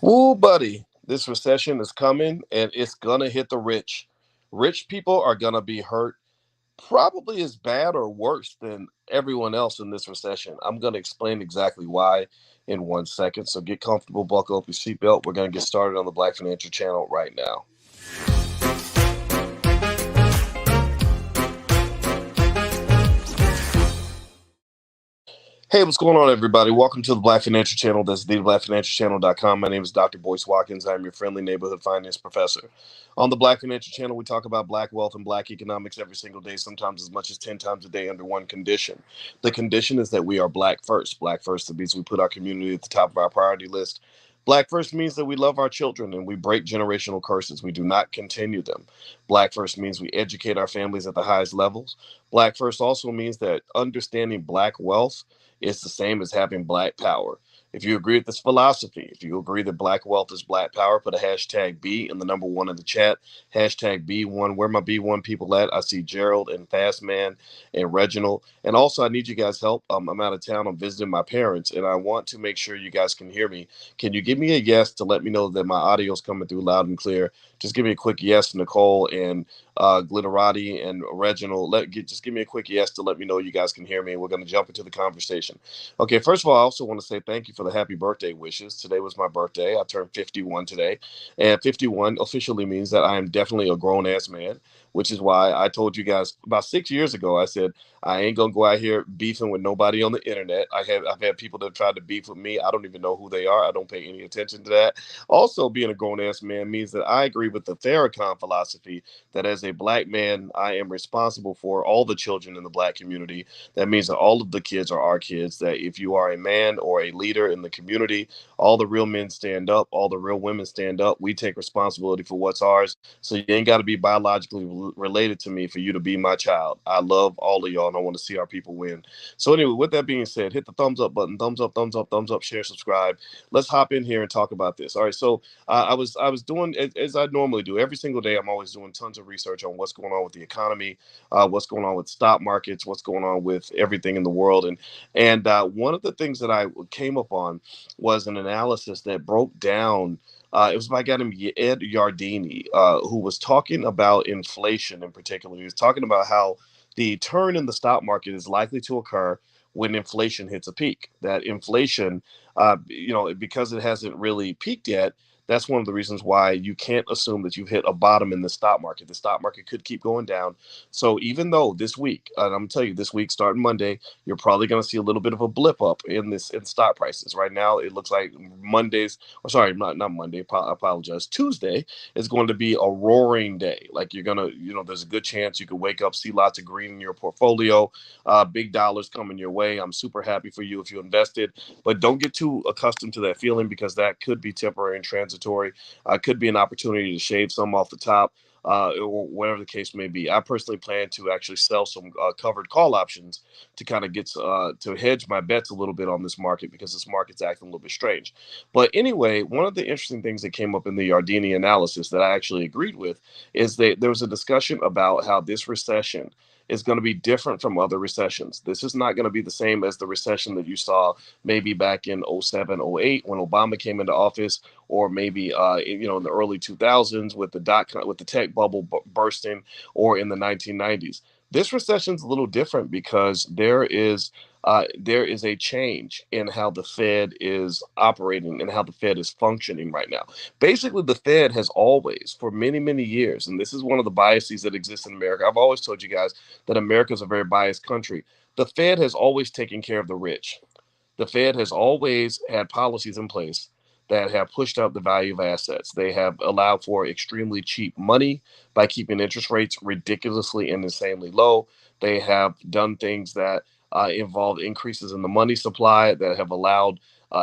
Ooh, buddy, this recession is coming and it's gonna hit the rich. Rich people are gonna be hurt probably as bad or worse than everyone else in this recession. I'm gonna explain exactly why in 1 second. So get comfortable, buckle up your seatbelt. We're gonna get started on the Black Financial Channel right now. Hey, what's going on, everybody? Welcome to the Black Financial Channel. That's theblackfinancialchannel.com. My name is Dr. Boyce Watkins. I'm your friendly neighborhood finance professor. On the Black Financial Channel, we talk about black wealth and black economics every single day, sometimes as much as 10 times a day under one condition. The condition is that we are black first. Black first means we put our community at the top of our priority list. Black first means that we love our children and we break generational curses. We do not continue them. Black first means we educate our families at the highest levels. Black first also means that understanding black wealth, it's the same as having black power. If you agree with this philosophy, if you agree that black wealth is black power, put a hashtag B and the number one in the chat. Hashtag B1. Where my B1 people at? I see Gerald and Fastman and Reginald. And also, I need you guys' help. I'm out of town. I'm visiting my parents, and I want to make sure you guys can hear me. Can you give me a yes to let me know that my audio is coming through loud and clear? Just give me a quick yes, Nicole and Glitterati and Reginald. Just give me a quick yes to let me know you guys can hear me. And we're going to jump into the conversation. Okay, first of all, I also want to say thank you for the happy birthday wishes. Today was my birthday. I turned 51 today. And 51 officially means that I am definitely a grown ass man, which is why I told you guys about 6 years ago, I said, I ain't gonna go out here beefing with nobody on the internet. I've had people that tried to beef with me. I don't even know who they are. I don't pay any attention to that. Also, being a grown ass man means that I agree with the Farrakhan philosophy that as a black man, I am responsible for all the children in the black community. That means that all of the kids are our kids. That if you are a man or a leader in the community, all the real men stand up, all the real women stand up. We take responsibility for what's ours. So you ain't got to be biologically related to me for you to be my child. I love all of y'all and I want to see our people win. So anyway, with that being said, hit the thumbs up button, thumbs up, thumbs up, thumbs up, share, subscribe. Let's hop in here and talk about this. All right, so I was doing as I normally do every single day. I'm always doing tons of research on what's going on with the economy, what's going on with stock markets, what's going on with everything in the world, and one of the things that I came up on was an analysis that broke down. It was by a guy named Ed Yardini, who was talking about inflation in particular. He was talking about how the turn in the stock market is likely to occur when inflation hits a peak. That inflation, because it hasn't really peaked yet, that's one of the reasons why you can't assume that you've hit a bottom in the stock market. The stock market could keep going down. So even though this week, and I'm gonna tell you, this week starting Monday, you're probably going to see a little bit of a blip up in stock prices. Right now, it looks like Mondays, or sorry, not Monday. I apologize. Tuesday is going to be a roaring day. Like you're gonna, there's a good chance you could wake up, see lots of green in your portfolio, big dollars coming your way. I'm super happy for you if you invested, but don't get too accustomed to that feeling because that could be temporary and transitory. Could be an opportunity to shave some off the top, or whatever the case may be. I personally plan to actually sell some covered call options to kind of get to hedge my bets a little bit on this market because this market's acting a little bit strange. But anyway, one of the interesting things that came up in the Yardini analysis that I actually agreed with is that there was a discussion about how this recession is going to be different from other recessions. This is not going to be the same as the recession that you saw maybe back in '07, '08 when Obama came into office, or maybe in the early 2000s with with the tech bubble bursting, or in the 1990s. This recession is a little different because there is a change in how the Fed is operating and how the Fed is functioning right now. Basically, the Fed has always, for many, many years, and this is one of the biases that exists in America. I've always told you guys that America is a very biased country. The Fed has always taken care of the rich. The Fed has always had policies in place that have pushed up the value of assets. They have allowed for extremely cheap money by keeping interest rates ridiculously and insanely low. They have done things that involve increases in the money supply that have allowed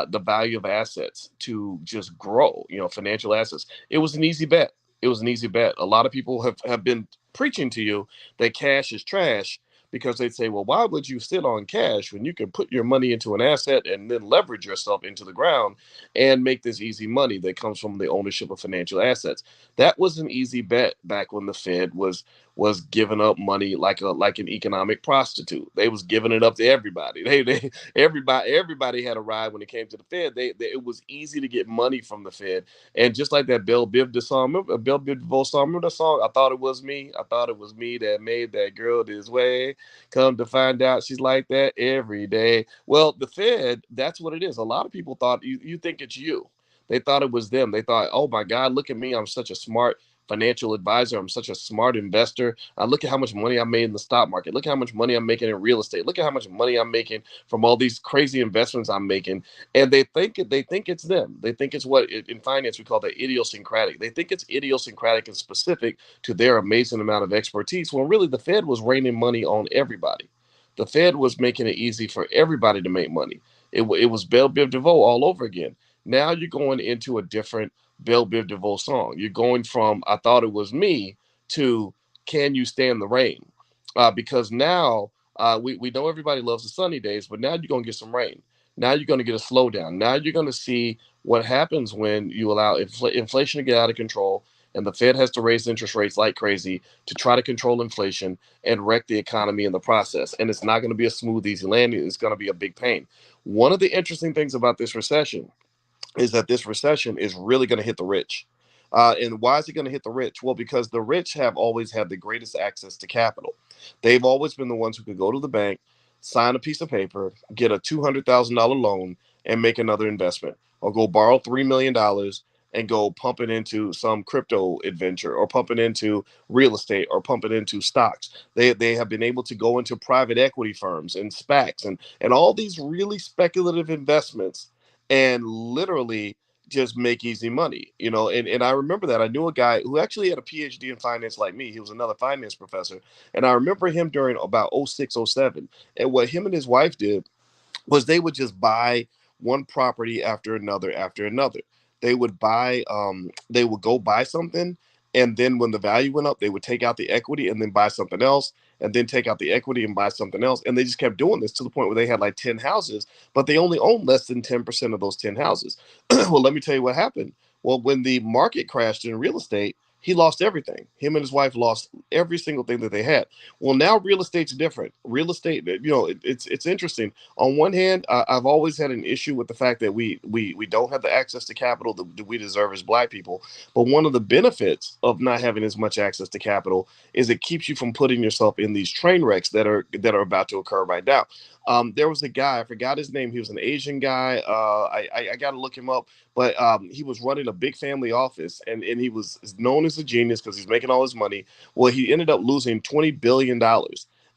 the value of assets to just grow, financial assets. It was an easy bet. It was an easy bet. A lot of people have been preaching to you that cash is trash because they'd say, well, why would you sit on cash when you can put your money into an asset and then leverage yourself into the ground and make this easy money that comes from the ownership of financial assets? That was an easy bet back when the Fed was giving up money like an economic prostitute. They was giving it up to everybody. Everybody had a ride when it came to the Fed. It was easy to get money from the Fed. And just like that Bell Biv song, Bell Biv DeVoe song, remember that song? I thought it was me. I thought it was me that made that girl this way. Come to find out she's like that every day. Well, the Fed, that's what it is. A lot of people thought you think it's you. They thought it was them. They thought, oh my God, look at me. I'm such a smart financial advisor. I'm such a smart investor. Look at how much money I made in the stock market. Look at how much money I'm making in real estate. Look at how much money I'm making from all these crazy investments I'm making. And they think it's them. They think it's what in finance we call that idiosyncratic. They think it's idiosyncratic and specific to their amazing amount of expertise. When really the Fed was raining money on everybody. The Fed was making it easy for everybody to make money. It was Bell Biv DeVoe all over again. Now you're going into a different Bell Biv DeVoe song. You're going from I thought it was me to can you stand the rain? Because now we know everybody loves the sunny days, but now you're going to get some rain. Now you're going to get a slowdown. Now you're going to see what happens when you allow inflation to get out of control and the Fed has to raise interest rates like crazy to try to control inflation and wreck the economy in the process. And it's not going to be a smooth, easy landing. It's going to be a big pain. One of the interesting things about this recession is that this recession is really going to hit the rich. And why is it going to hit the rich? Well, because the rich have always had the greatest access to capital. They've always been the ones who could go to the bank, sign a piece of paper, get a $200,000 loan, and make another investment, or go borrow $3 million and go pump it into some crypto adventure, or pump it into real estate, or pump it into stocks. They have been able to go into private equity firms and SPACs and all these really speculative investments and literally just make easy money, and I remember that I knew a guy who actually had a PhD in finance like me. He was another finance professor. And I remember him during about '06, '07. And what him and his wife did was they would just buy one property after another. They would go buy something, and then when the value went up, they would take out the equity and then buy something else, and then take out the equity and buy something else. And they just kept doing this to the point where they had like 10 houses, but they only owned less than 10% of those 10 houses. Well, let me tell you what happened. Well, when the market crashed in real estate, he lost everything. Him and his wife lost every single thing that they had. Well, now real estate's different. Real estate, it's interesting. On one hand, I've always had an issue with the fact that we don't have the access to capital that we deserve as Black people. But one of the benefits of not having as much access to capital is it keeps you from putting yourself in these train wrecks that are about to occur right now. There was a guy, I forgot his name. He was an Asian guy. I got to look him up, but he was running a big family office, and he was known as a genius because he's making all his money. Well, he ended up losing $20 billion,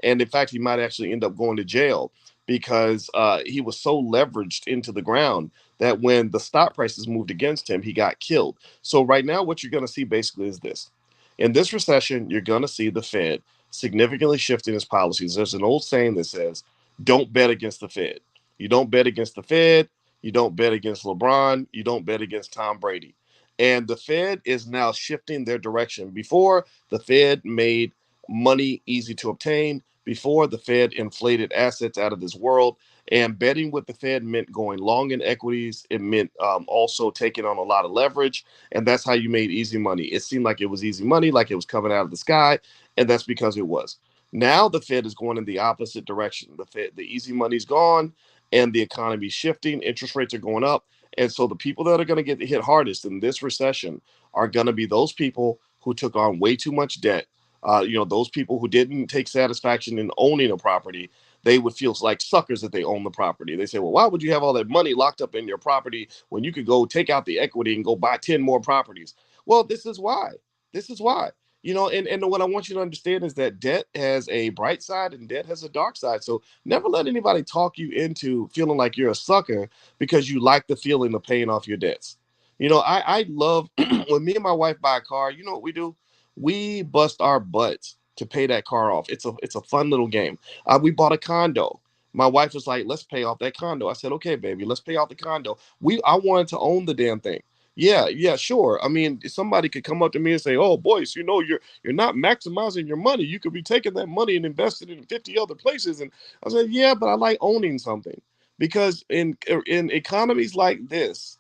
and in fact, he might actually end up going to jail because he was so leveraged into the ground that when the stock prices moved against him, he got killed. So right now, what you're going to see basically is this. In this recession, you're going to see the Fed significantly shifting its policies. There's an old saying that says, don't bet against the Fed. You don't bet against the Fed. You don't bet against LeBron. You don't bet against Tom Brady. And the Fed is now shifting their direction. Before, the Fed made money easy to obtain. Before, the Fed inflated assets out of this world. And betting with the Fed meant going long in equities. It meant also taking on a lot of leverage. And that's how you made easy money. It seemed like it was easy money, like it was coming out of the sky. And that's because it was. Now the Fed is going in the opposite direction. The easy money's gone and the economy's shifting. Interest rates are going up. And so the people that are going to get hit hardest in this recession are going to be those people who took on way too much debt. Those people who didn't take satisfaction in owning a property. They would feel like suckers that they own the property. They say, well, why would you have all that money locked up in your property when you could go take out the equity and go buy 10 more properties? Well, this is why. This is why. And what I want you to understand is that debt has a bright side and debt has a dark side. So never let anybody talk you into feeling like you're a sucker because you like the feeling of paying off your debts. I love when me and my wife buy a car, you know what we do? We bust our butts to pay that car off. It's a fun little game. We bought a condo. My wife was like, let's pay off that condo. I said, okay, baby, let's pay off the condo. I wanted to own the damn thing. Yeah, sure. I mean, somebody could come up to me and say, "Oh, Boyce, you're not maximizing your money. You could be taking that money and investing it in 50 other places." And I said, "Yeah, but I like owning something because in economies like this,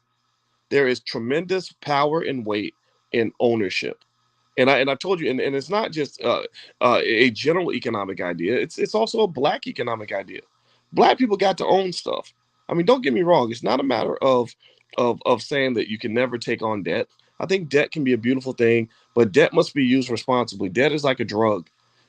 there is tremendous power and weight in ownership." And I told you, and it's not just a general economic idea. It's also a black economic idea. Black people got to own stuff. I mean, don't get me wrong. It's not a matter of saying that you can never take on debt. I think debt can be a beautiful thing, but debt must be used responsibly. Debt is like a drug.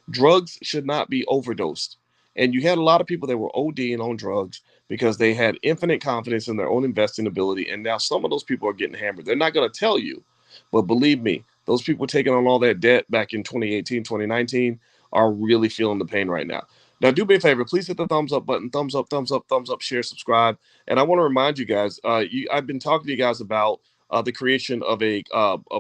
Drugs should not be overdosed. And you had a lot of people that were ODing on drugs because they had infinite confidence in their own investing ability. And now some of those people are getting hammered. They're not going to tell you, but believe me, those people taking on all that debt back in 2018, 2019 are really feeling the pain right now. Now, do me a favor, please hit the thumbs up button, thumbs up, thumbs up, thumbs up, share, subscribe. And I want to remind you guys, I've been talking to you guys about the creation of a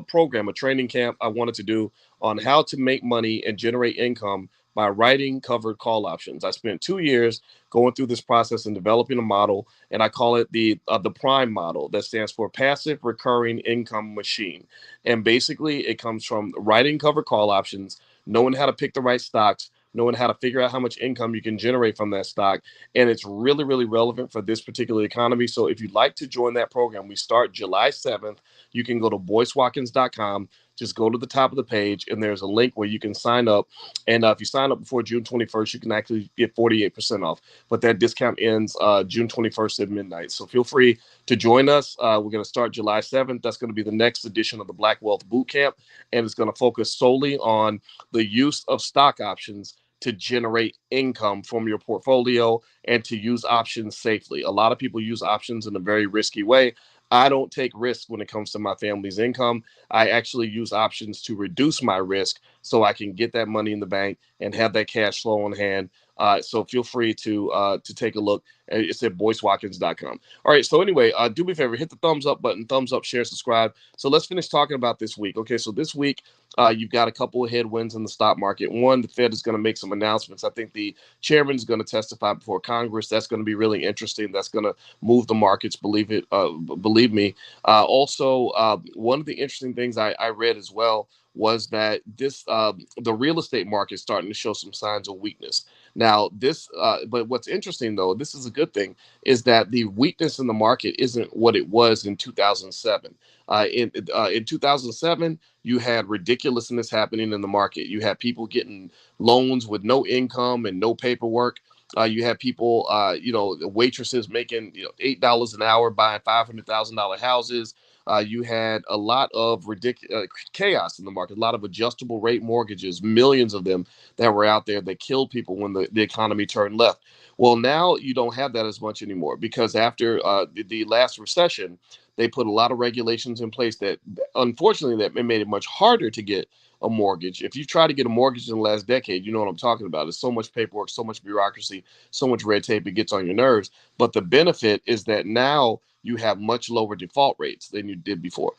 program, a training camp I wanted to do on how to make money and generate income by writing covered call options. I spent 2 years going through this process and developing a model, and I call it the Prime model. That stands for Passive Recurring Income Machine. And basically, it comes from writing covered call options, knowing how to pick the right stocks, knowing how to figure out how much income you can generate from that stock. And it's really, really relevant for this particular economy. So if you'd like to join that program, we start July 7th. You can go to boycewatkins.com. Just go to the top of the page, and there's a link where you can sign up. And if you sign up before June 21st, you can actually get 48% off. But that discount ends June 21st at midnight. So feel free to join us. We're going to start July 7th. That's going to be the next edition of the Black Wealth Bootcamp, and it's going to focus solely on the use of stock options to generate income from your portfolio and to use options safely. A lot of people use options in a very risky way. I don't take risks when it comes to my family's income. I actually use options to reduce my risk so I can get that money in the bank and have that cash flow on hand. So feel free to take a look. It's at boycewatkins.com. All right. So anyway, do me a favor, hit the thumbs up button, thumbs up, share, subscribe. So let's finish talking about this week. Okay. So this week, you've got a couple of headwinds in the stock market. One, the Fed is going to make some announcements. I think the chairman is going to testify before Congress. That's going to be really interesting. That's going to move the markets. Believe it. Believe me. Also, one of the interesting things I read as well was that the real estate market is starting to show some signs of weakness. Now, but what's interesting though, this is a good thing, is that the weakness in the market isn't what it was in 2007. In 2007, you had ridiculousness happening in the market. You had people getting loans with no income and no paperwork. You had people, waitresses making $8 an hour buying $500,000 houses. You had a lot of ridiculous chaos in the market, a lot of adjustable rate mortgages, millions of them that were out there that killed people when the economy turned left. Well, now you don't have that as much anymore because after the last recession, they put a lot of regulations in place that, unfortunately, that made it much harder to get a mortgage. If you try to get a mortgage in the last decade, you know what I'm talking about. It's so much paperwork, so much bureaucracy, so much red tape, it gets on your nerves. But the benefit is that now you have much lower default rates than you did before.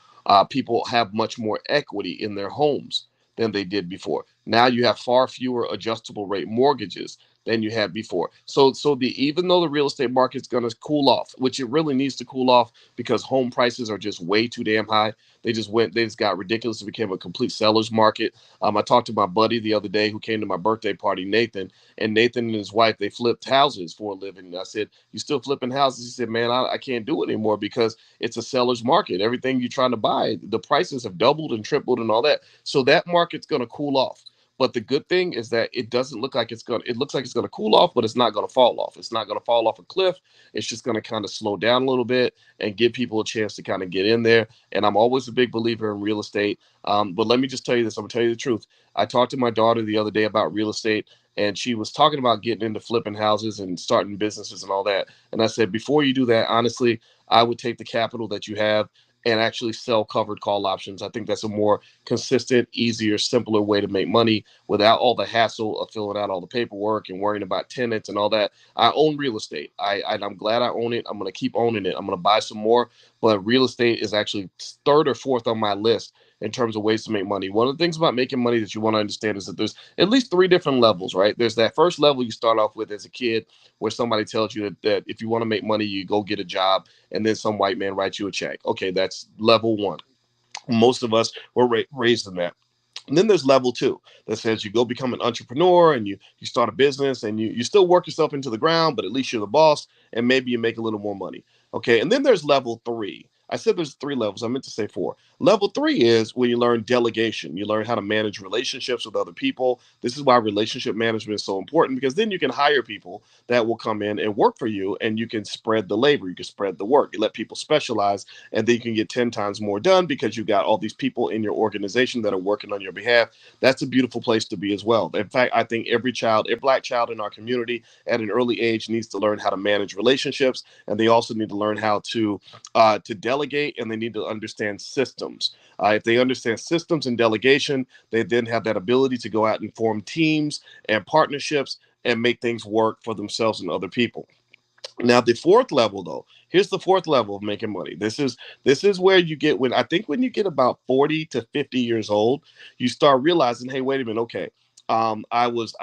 People have much more equity in their homes than they did before. Now you have far fewer adjustable rate mortgages than you had before. So even though the real estate market's going to cool off, which it really needs to cool off because home prices are just way too damn high. They just got ridiculous. It became a complete seller's market. I talked to my buddy the other day who came to my birthday party, Nathan, and Nathan and his wife, they flipped houses for a living. And I said, "You still flipping houses?" He said, "Man, I can't do it anymore because it's a seller's market. Everything you're trying to buy, the prices have doubled and tripled and all that. So that market's going to cool off." But the good thing is that it doesn't look like it looks like it's going to cool off, but it's not going to fall off. It's not going to fall off a cliff. It's just going to kind of slow down a little bit and give people a chance to kind of get in there. And I'm always a big believer in real estate. But let me just tell you this. I'm going to tell you the truth. I talked to my daughter the other day about real estate, and she was talking about getting into flipping houses and starting businesses and all that. And I said, before you do that, honestly, I would take the capital that you have and actually sell covered call options. I think that's a more consistent, easier, simpler way to make money without all the hassle of filling out all the paperwork and worrying about tenants and all that. I own real estate. I'm glad I own it. I'm going to keep owning it. I'm going to buy some more, but real estate is actually third or fourth on my list in terms of ways to make money. One of the things about making money that you want to understand is that there's at least three different levels, right? There's that first level you start off with as a kid, where somebody tells you that if you want to make money, you go get a job, and then some white man writes you a check. Okay, that's level one. Most of us were raised in that. And then there's level two that says you go become an entrepreneur and you start a business and you still work yourself into the ground, but at least you're the boss and maybe you make a little more money. Okay. And then there's level three. I said there's three levels. I meant to say four. Level three is when you learn delegation. You learn how to manage relationships with other people. This is why relationship management is so important, because then you can hire people that will come in and work for you, and you can spread the labor. You can spread the work. You let people specialize, and then you can get 10 times more done because you got all these people in your organization that are working on your behalf. That's a beautiful place to be as well. In fact, I think every child, every black child in our community at an early age needs to learn how to manage relationships, and they also need to learn how to delegate, and they need to understand systems. If they understand systems and delegation, they then have that ability to go out and form teams and partnerships and make things work for themselves and other people. Now, the fourth level, though, here's the fourth level of making money. This is where you get, when I think when you get about 40 to 50 years old, you start realizing, hey, wait a minute, okay. I was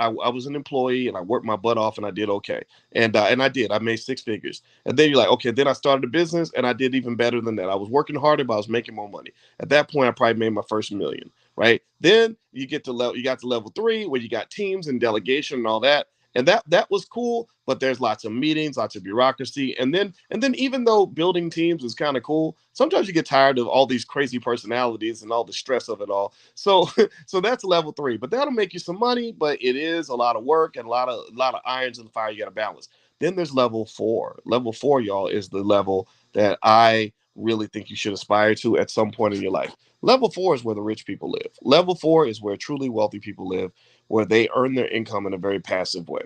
an employee and I worked my butt off and I did okay, and I did. I made six figures, and then you're like, okay. Then I started a business and I did even better than that. I was working harder, but I was making more money. At that point, I probably made my first million. Right then, you got to level three where you got teams and delegation and all that, and that was cool, but there's lots of meetings, lots of bureaucracy, and then even though building teams is kind of cool, sometimes you get tired of all these crazy personalities and all the stress of it all. So so that's level three, but that'll make you some money, but it is a lot of work and a lot of irons in the fire you got to balance. Then there's level four. Level four, y'all, is the level that I really think you should aspire to at some point in your life. Level four is where the rich people live. Level four is where truly wealthy people live, where they earn their income in a very passive way.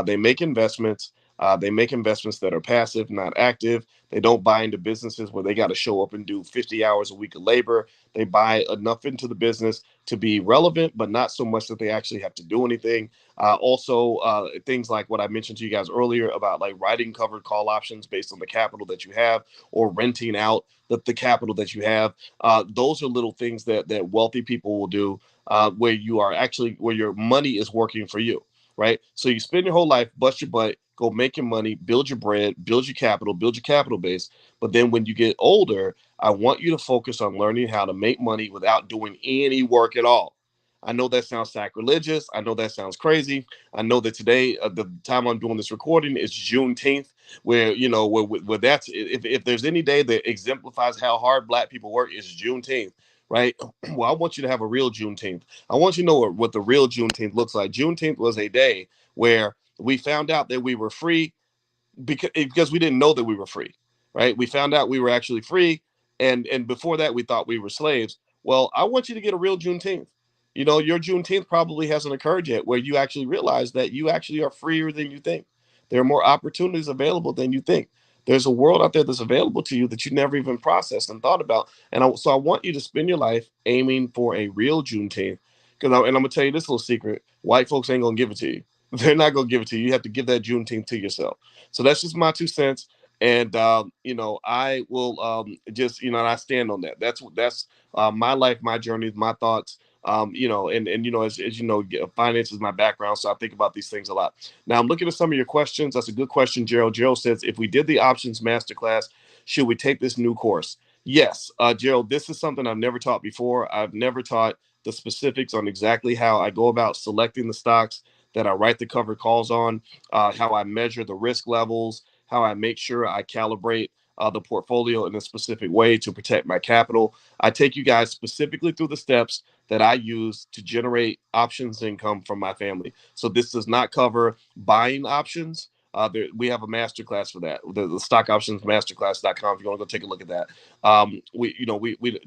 They make investments. They make investments that are passive, not active. They don't buy into businesses where they got to show up and do 50 hours a week of labor. They buy enough into the business to be relevant, but not so much that they actually have to do anything. Also, things like what I mentioned to you guys earlier about like writing covered call options based on the capital that you have, or renting out the capital that you have. Those are little things that wealthy people will do, where you are actually, where your money is working for you, right? So you spend your whole life, bust your butt, go make your money, build your bread, build your capital base. But then when you get older, I want you to focus on learning how to make money without doing any work at all. I know that sounds sacrilegious. I know that sounds crazy. I know that today, the time I'm doing this recording is Juneteenth, where where that's, if there's any day that exemplifies how hard Black people work, it's Juneteenth, right? Well, I want you to have a real Juneteenth. I want you to know what the real Juneteenth looks like. Juneteenth was a day where we found out that we were free, because we didn't know that we were free, right? We found out we were actually free, and before that we thought we were slaves. Well, I want you to get a real Juneteenth. Your Juneteenth probably hasn't occurred yet, where you actually realize that you actually are freer than you think. There are more opportunities available than you think. There's a world out there that's available to you that you never even processed and thought about. So I want you to spend your life aiming for a real Juneteenth. And I'm gonna tell you this little secret: white folks ain't gonna give it to you. They're not gonna give it to you. You have to give that Juneteenth to yourself. So that's just my 2 cents. And I will, just, and I stand on that. That's my life, my journey, my thoughts. And as you know, finance is my background, so I think about these things a lot. Now I'm looking at some of your questions. That's a good question, Gerald. Gerald says, if we did the options masterclass, should we take this new course? Yes, Gerald. This is something I've never taught before. I've never taught the specifics on exactly how I go about selecting the stocks that I write the cover calls on, how I measure the risk levels, how I make sure I calibrate the portfolio in a specific way to protect my capital. I take you guys specifically through the steps that I use to generate options income from my family. So this does not cover buying options. We have a masterclass for that. The stock options masterclass.com. If you want to go take a look at that.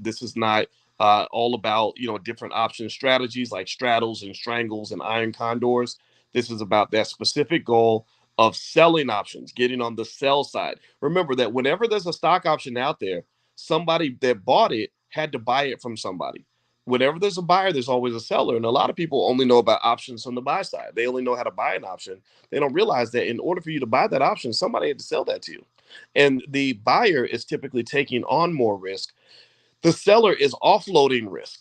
This is not all about different option strategies like straddles and strangles and iron condors. This is about that specific goal of selling options, getting on the sell side. Remember that whenever there's a stock option out there, somebody that bought it had to buy it from somebody. Whenever there's a buyer, there's always a seller. And a lot of people only know about options on the buy side. They only know how to buy an option. They don't realize that in order for you to buy that option, somebody had to sell that to you. And the buyer is typically taking on more risk The seller is offloading risk,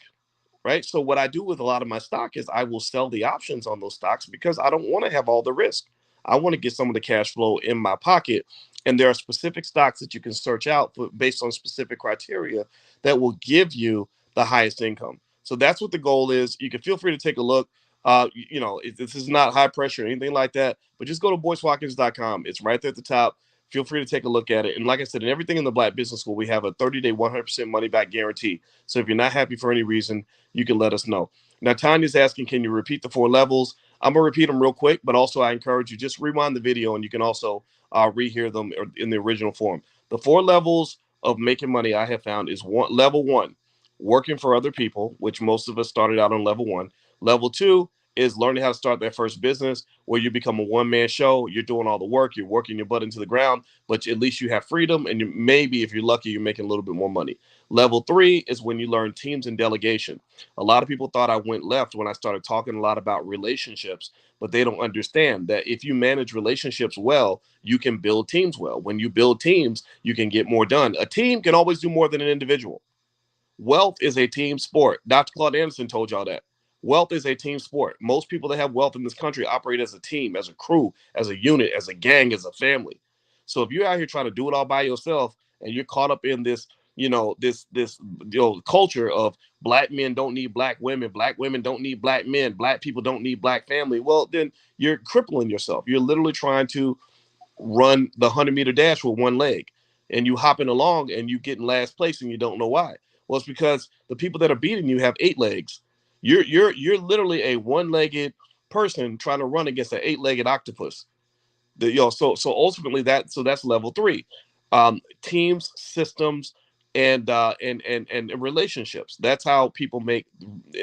right? So what I do with a lot of my stock is I will sell the options on those stocks because I don't want to have all the risk. I want to get some of the cash flow in my pocket. And there are specific stocks that you can search out based on specific criteria that will give you the highest income. So that's what the goal is. You can feel free to take a look. This is not high pressure or anything like that, but just go to boycewatkins.com. It's right there at the top. Feel free to take a look at it. And like I said, in everything in the Black Business School, we have a 30-day, 100% money back guarantee. So if you're not happy for any reason, you can let us know. Now, Tanya's asking, can you repeat the 4 levels? I'm going to repeat them real quick, but also I encourage you, just rewind the video and you can also rehear them in the original form. The 4 levels of making money I have found is level one, working for other people, which most of us started out on level one. Level two is learning how to start that first business where you become a one-man show. You're doing all the work. You're working your butt into the ground, but at least you have freedom. And maybe if you're lucky, you're making a little bit more money. Level three is when you learn teams and delegation. A lot of people thought I went left when I started talking a lot about relationships, but they don't understand that if you manage relationships well, you can build teams well. When you build teams, you can get more done. A team can always do more than an individual. Wealth is a team sport. Dr. Claude Anderson told y'all that. Wealth is a team sport. Most people that have wealth in this country operate as a team, as a crew, as a unit, as a gang, as a family. So if you're out here trying to do it all by yourself and you're caught up in this, culture of black men don't need black women don't need black men, black people don't need black family, well, then you're crippling yourself. You're literally trying to run the 100-meter dash with one leg and you hopping along and you get in last place and you don't know why. Well, it's because the people that are beating you have 8 legs. You're literally a one-legged person trying to run against an 8-legged octopus. So ultimately that's level three. Teams, systems, and relationships. That's how people make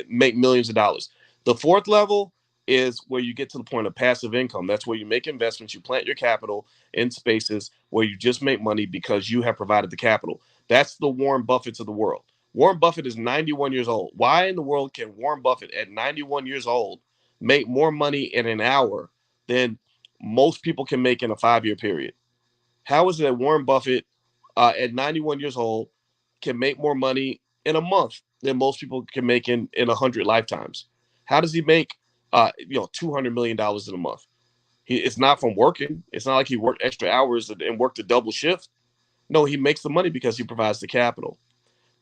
millions of dollars. The fourth level is where you get to the point of passive income. That's where you make investments, you plant your capital in spaces where you just make money because you have provided the capital. That's the Warren Buffetts of the world. Warren Buffett is 91 years old. Why in the world can Warren Buffett at 91 years old make more money in an hour than most people can make in a 5-year period? How is it that Warren Buffett at 91 years old can make more money in a month than most people can make in 100 lifetimes? How does he make $200 million in a month? It's not from working. It's not like he worked extra hours and worked a double shift. No, he makes the money because he provides the capital.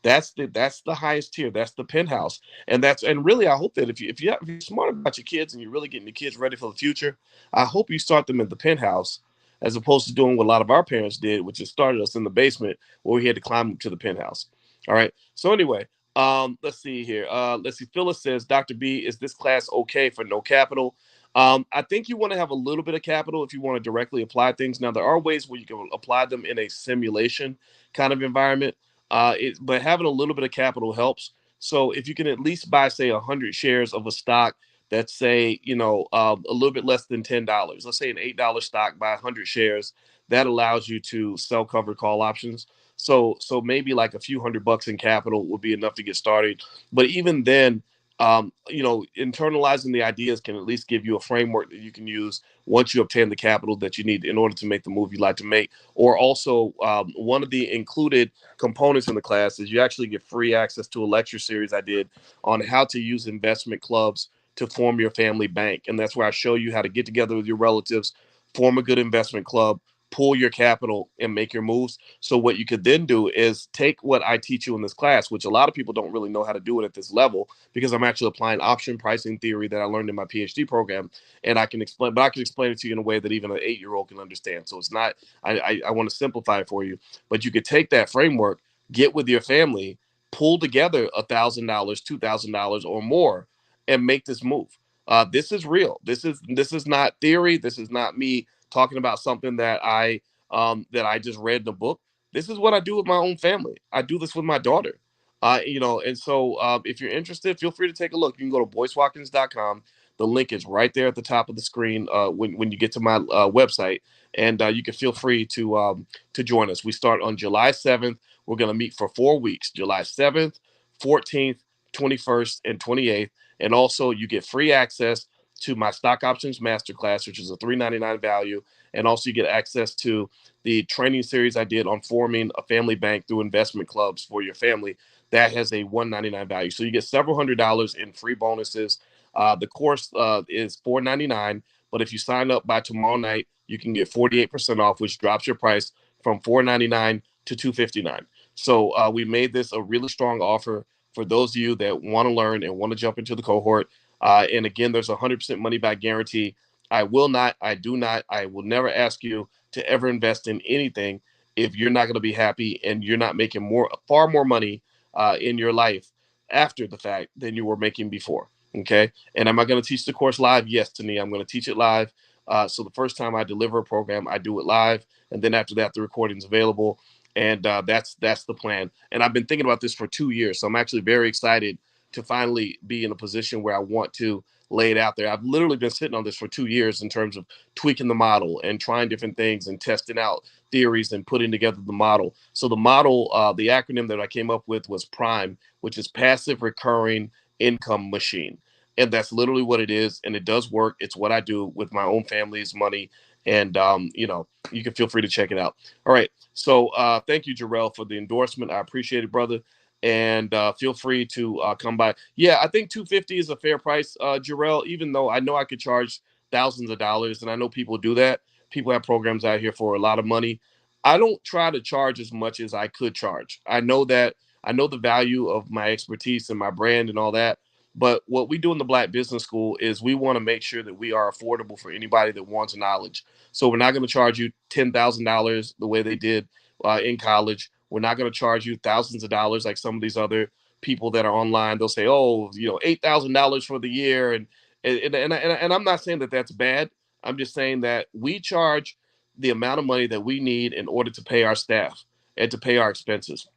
That's the highest tier. That's the penthouse, and really, I hope that if you're smart about your kids and you're really getting the kids ready for the future, I hope you start them at the penthouse as opposed to doing what a lot of our parents did, which is started us in the basement where we had to climb up to the penthouse. All right. So anyway, let's see here. Let's see. Phyllis says, Dr. B, is this class okay for no capital? I think you want to have a little bit of capital if you want to directly apply things. Now, there are ways where you can apply them in a simulation kind of environment. But having a little bit of capital helps. So if you can at least buy, say, 100 shares of a stock that's, say, a little bit less than $10. Let's say an $8 stock, buy 100 shares. That allows you to sell covered call options. So maybe like a few $100 in capital would be enough to get started. But even then, internalizing the ideas can at least give you a framework that you can use once you obtain the capital that you need in order to make the move you like to make. Or also, one of the included components in the class is you actually get free access to a lecture series I did on how to use investment clubs to form your family bank. And that's where I show you how to get together with your relatives, form a good investment club, pull your capital and make your moves. So what you could then do is take what I teach you in this class, which a lot of people don't really know how to do it at this level, because I'm actually applying option pricing theory that I learned in my PhD program. And I can explain it to you in a way that even an 8-year-old can understand. So it's not, I want to simplify it for you, but you could take that framework, get with your family, pull together $1,000, $2,000 or more, and make this move. This is real. This is not theory. This is not me talking about something that I just read in a book. This is what I do with my own family. I do this with my daughter. And so if you're interested, feel free to take a look. You can go to boycewatkins.com. The link is right there at the top of the screen when you get to my website, and you can feel free to join us. We start on July 7th. We're going to meet for 4 weeks, July 7th, 14th, 21st, and 28th. And also, you get free access to my stock options masterclass, which is a $399 value. And also you get access to the training series I did on forming a family bank through investment clubs for your family. That has a $199 value. So you get several $100s in free bonuses. The course is $499, but if you sign up by tomorrow night, you can get 48% off, which drops your price from $499 to $259. So we made this a really strong offer for those of you that want to learn and want to jump into the cohort. And again, there's a 100% money back guarantee. I will not, I do not, I will never ask you to ever invest in anything if you're not going to be happy and you're not making far more money in your life after the fact than you were making before. Okay. And am I going to teach the course live? Yes, Tania, I'm going to teach it live. So the first time I deliver a program, I do it live, and then after that, the recording's available. And that's the plan. And I've been thinking about this for 2 years, so I'm actually very excited to finally be in a position where I want to lay it out there. I've literally been sitting on this for 2 years in terms of tweaking the model and trying different things and testing out theories and putting together the model. So the model, the acronym that I came up with was PRIME, which is Passive Recurring Income Machine. And that's literally what it is. And it does work. It's what I do with my own family's money. And, you can feel free to check it out. All right. So thank you, Jarrell, for the endorsement. I appreciate it, brother. And feel free to come by. Yeah, I think 250 is a fair price, Jarrell, even though I know I could charge thousands of dollars. And I know people do that. People have programs out here for a lot of money. I don't try to charge as much as I could charge. I know the value of my expertise and my brand and all that. But what we do in the Black Business School is we want to make sure that we are affordable for anybody that wants knowledge. So we're not going to charge you $10,000 the way they did in college. We're not going to charge you thousands of dollars like some of these other people that are online. They'll say, "Oh, $8,000 for the year," and I'm not saying that that's bad. I'm just saying that we charge the amount of money that we need in order to pay our staff and to pay our expenses.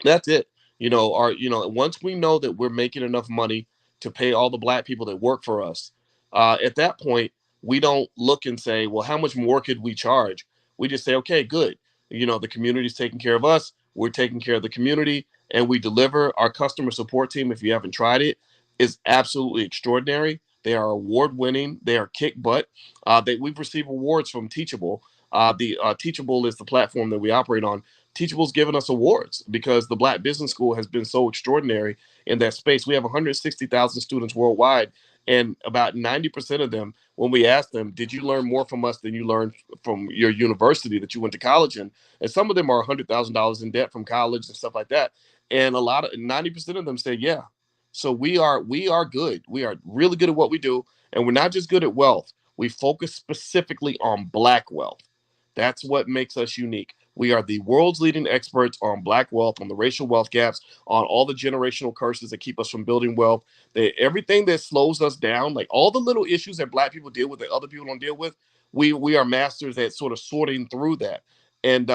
That's it. Once we know that we're making enough money to pay all the Black people that work for us, at that point, we don't look and say, well, how much more could we charge? We just say, okay, good. The community's taking care of us. We're taking care of the community, and we deliver. Our customer support team, if you haven't tried it, is absolutely extraordinary. They are award winning. They are kick butt. We've received awards from Teachable. The Teachable is the platform that we operate on. Teachable's given us awards because the Black Business School has been so extraordinary in that space. We have 160,000 students worldwide, and about 90% of them, when we ask them, did you learn more from us than you learned from your university that you went to college in? And some of them are $100,000 in debt from college and stuff like that. And 90% of them say, yeah. So we are good. We are really good at what we do. And we're not just good at wealth. We focus specifically on Black wealth. That's what makes us unique. We are the world's leading experts on Black wealth, on the racial wealth gaps, on all the generational curses that keep us from building wealth. Everything that slows us down, like all the little issues that Black people deal with that other people don't deal with, we are masters at sort of sorting through that. And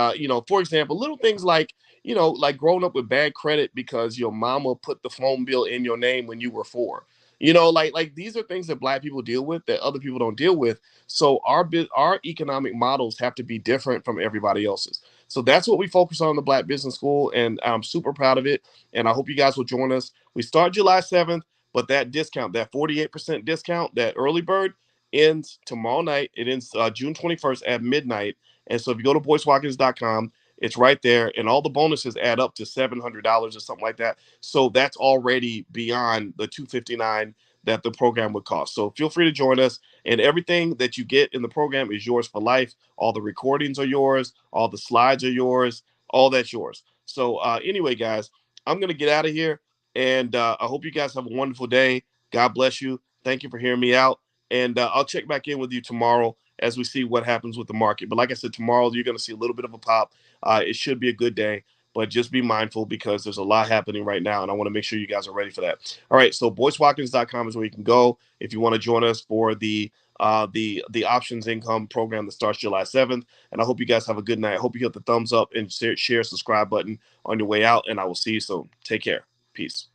for example, little things like like growing up with bad credit because your mama put the phone bill in your name when you were 4. Like these are things that Black people deal with that other people don't deal with. So our economic models have to be different from everybody else's. So that's what we focus on in the Black Business School, and I'm super proud of it. And I hope you guys will join us. We start July 7th, but that discount, that 48% discount, that early bird ends tomorrow night. It ends June 21st at midnight. And so if you go to boycewatkins.com, it's right there, and all the bonuses add up to $700 or something like that. So that's already beyond the $259 that the program would cost. So feel free to join us, and everything that you get in the program is yours for life. All the recordings are yours, all the slides are yours, all that's yours. So anyway, guys, I'm gonna get out of here, and I hope you guys have a wonderful day. God bless you. Thank you for hearing me out, and I'll check back in with you tomorrow as we see what happens with the market. But like I said, tomorrow you're going to see a little bit of a pop. It should be a good day, but just be mindful because there's a lot happening right now, and I want to make sure you guys are ready for that. All right, so boycewatkins.com is where you can go if you want to join us for the options income program that starts July 7th. And I hope you guys have a good night. I hope you hit the thumbs up and share subscribe button on your way out, and I will see you soon. Take care. Peace.